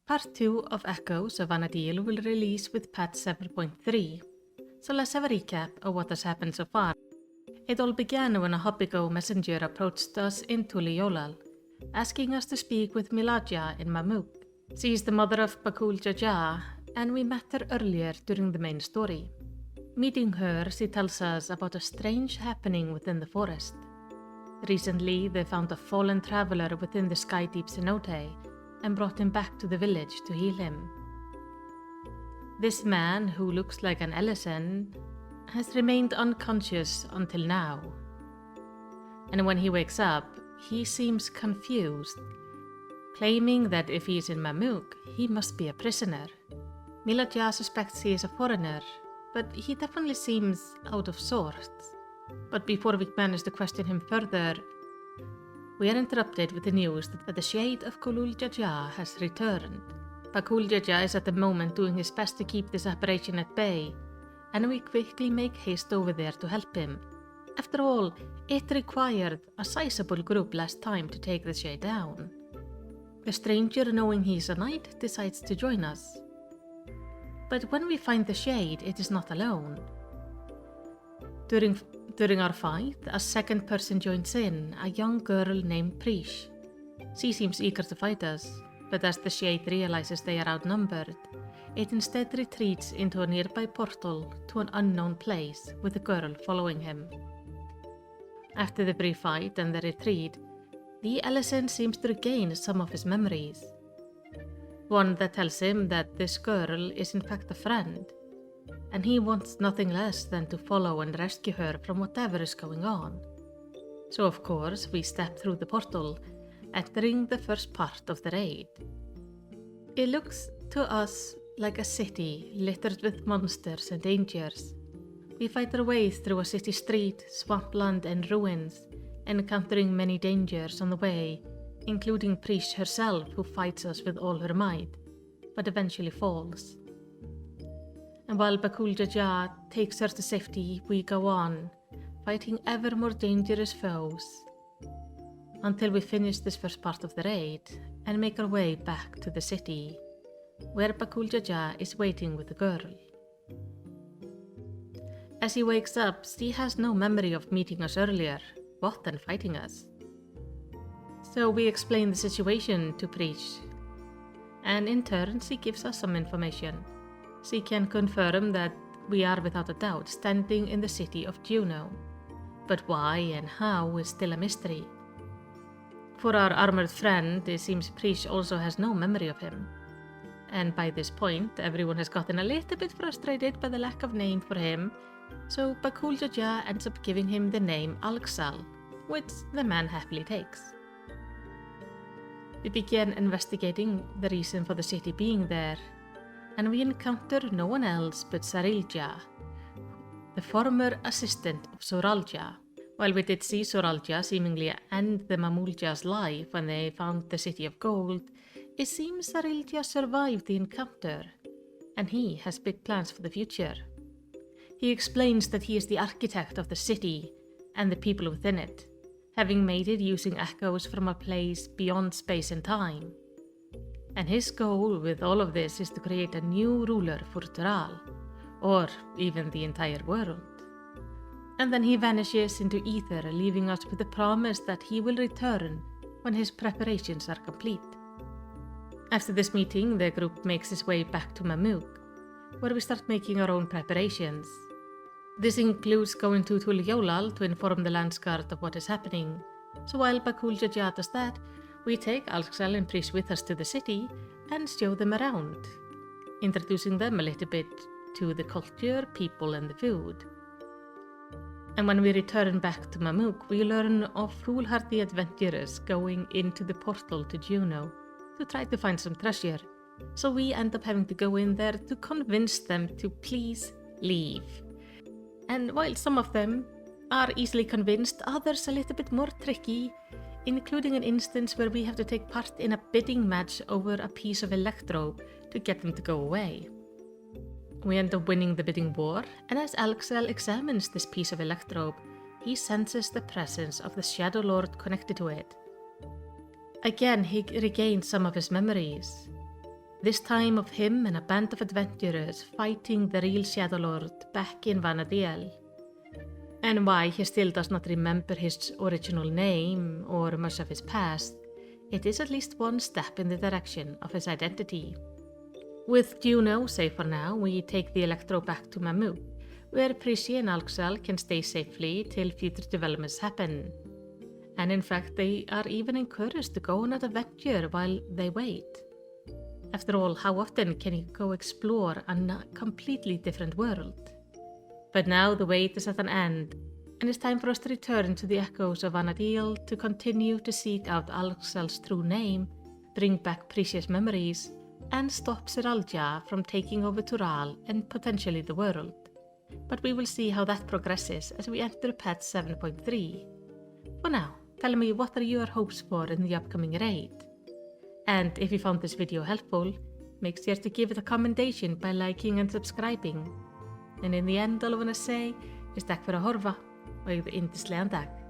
Part 2 of Echoes of Vana'diel will release with patch 7.3, so let's have a recap of what has happened so far. It all began when a Hobbigo messenger approached us in Tuliolal, asking us to speak with Milaja in Mamuk. She is the mother of Bakul Jaja, and we met her earlier during the main story. Meeting her, she tells us about a strange happening within the forest. Recently, they found a fallen traveler within the sky deep cenote and brought him back to the village to heal him. This man, who looks like an Ellison, has remained unconscious until now. And when he wakes up, he seems confused, claiming that if he is in Mamuk, he must be a prisoner. Milaja suspects he is a foreigner, but he definitely seems out of sorts. But before we manage to question him further, we are interrupted with the news that the shade of Kulul Jaja has returned. Bakul Jaja is at the moment doing his best to keep this apparition at bay, and we quickly make haste over there to help him. After all, it required a sizable group last time to take the shade down. The stranger, knowing he is a knight, decides to join us. But when we find the shade, it is not alone. During our fight, a second person joins in, a young girl named Prish. She seems eager to fight us, but as the shade realizes they are outnumbered, it instead retreats into a nearby portal to an unknown place with the girl following him. After the brief fight and the retreat, the Ellison seems to regain some of his memories. One that tells him that this girl is in fact a friend, and he wants nothing less than to follow and rescue her from whatever is going on. So of course we step through the portal, entering the first part of the raid. It looks to us like a city littered with monsters and dangers. We fight our way through a city street, swampland and ruins, encountering many dangers on the way, including Prish herself, who fights us with all her might, but eventually falls. And while Bakul Jaja takes her to safety, we go on, fighting ever more dangerous foes, until we finish this first part of the raid and make our way back to the city, where Bakul Jaja is waiting with the girl. As he wakes up, she has no memory of meeting us earlier, what then fighting us. So we explain the situation to Prish, and in turn she gives us some information. She can confirm that we are without a doubt standing in the city of Juno, but why and how is still a mystery. For our armored friend, it seems Prish also has no memory of him. And by this point, everyone has gotten a little bit frustrated by the lack of name for him, so Bakul Jaja ends up giving him the name Alxal, which the man happily takes. We begin investigating the reason for the city being there, and we encounter no one else but Sarilja, the former assistant of Soralja. While we did see Soralja seemingly end the Mamulja's life when they found the City of Gold, it seems Sarilja survived the encounter, and he has big plans for the future. He explains that he is the architect of the city and the people within it, having made it using echoes from a place beyond space and time. And his goal with all of this is to create a new ruler for Tural, or even the entire world. And then he vanishes into ether, leaving us with the promise that he will return when his preparations are complete. After this meeting, the group makes its way back to Mamuk, where we start making our own preparations. This includes going to Tuliolal to inform the Landsguard of what is happening, so while Bakul Jaja does that, we take Alxal and Prish with us to the city and show them around, introducing them a little bit to the culture, people and the food. And when we return back to Mamuk, we learn of foolhardy adventurers going into the portal to Juno to try to find some treasure, so we end up having to go in there to convince them to please leave. And while some of them are easily convinced, others a little bit more tricky, including an instance where we have to take part in a bidding match over a piece of electro to get them to go away. We end up winning the bidding war, and as Alxal examines this piece of electro, he senses the presence of the Shadow Lord connected to it. Again, he regains some of his memories, This time of him and a band of adventurers fighting the real Shadow Lord back in Vana'diel. And why he still does not remember his original name or much of his past, it is at least one step in the direction of his identity. With Juno safe for now, we take the Electro back to Mamu, where Prissy and Alxel can stay safely till future developments happen. And in fact, they are even encouraged to go on an adventure while they wait. After all, how often can you go explore a completely different world? But now the wait is at an end, and it's time for us to return to the echoes of Vana'diel to continue to seek out Alxel's true name, bring back precious memories, and stop Seralja from taking over Tural and potentially the world. But we will see how that progresses as we enter patch 7.3. For now, tell me what are your hopes for in the upcoming raid? And if you found this video helpful, make sure to give it a commendation by liking and subscribing. En in the end, all I want to say is takk fyrir að horfa og eigðu yndislegan dag.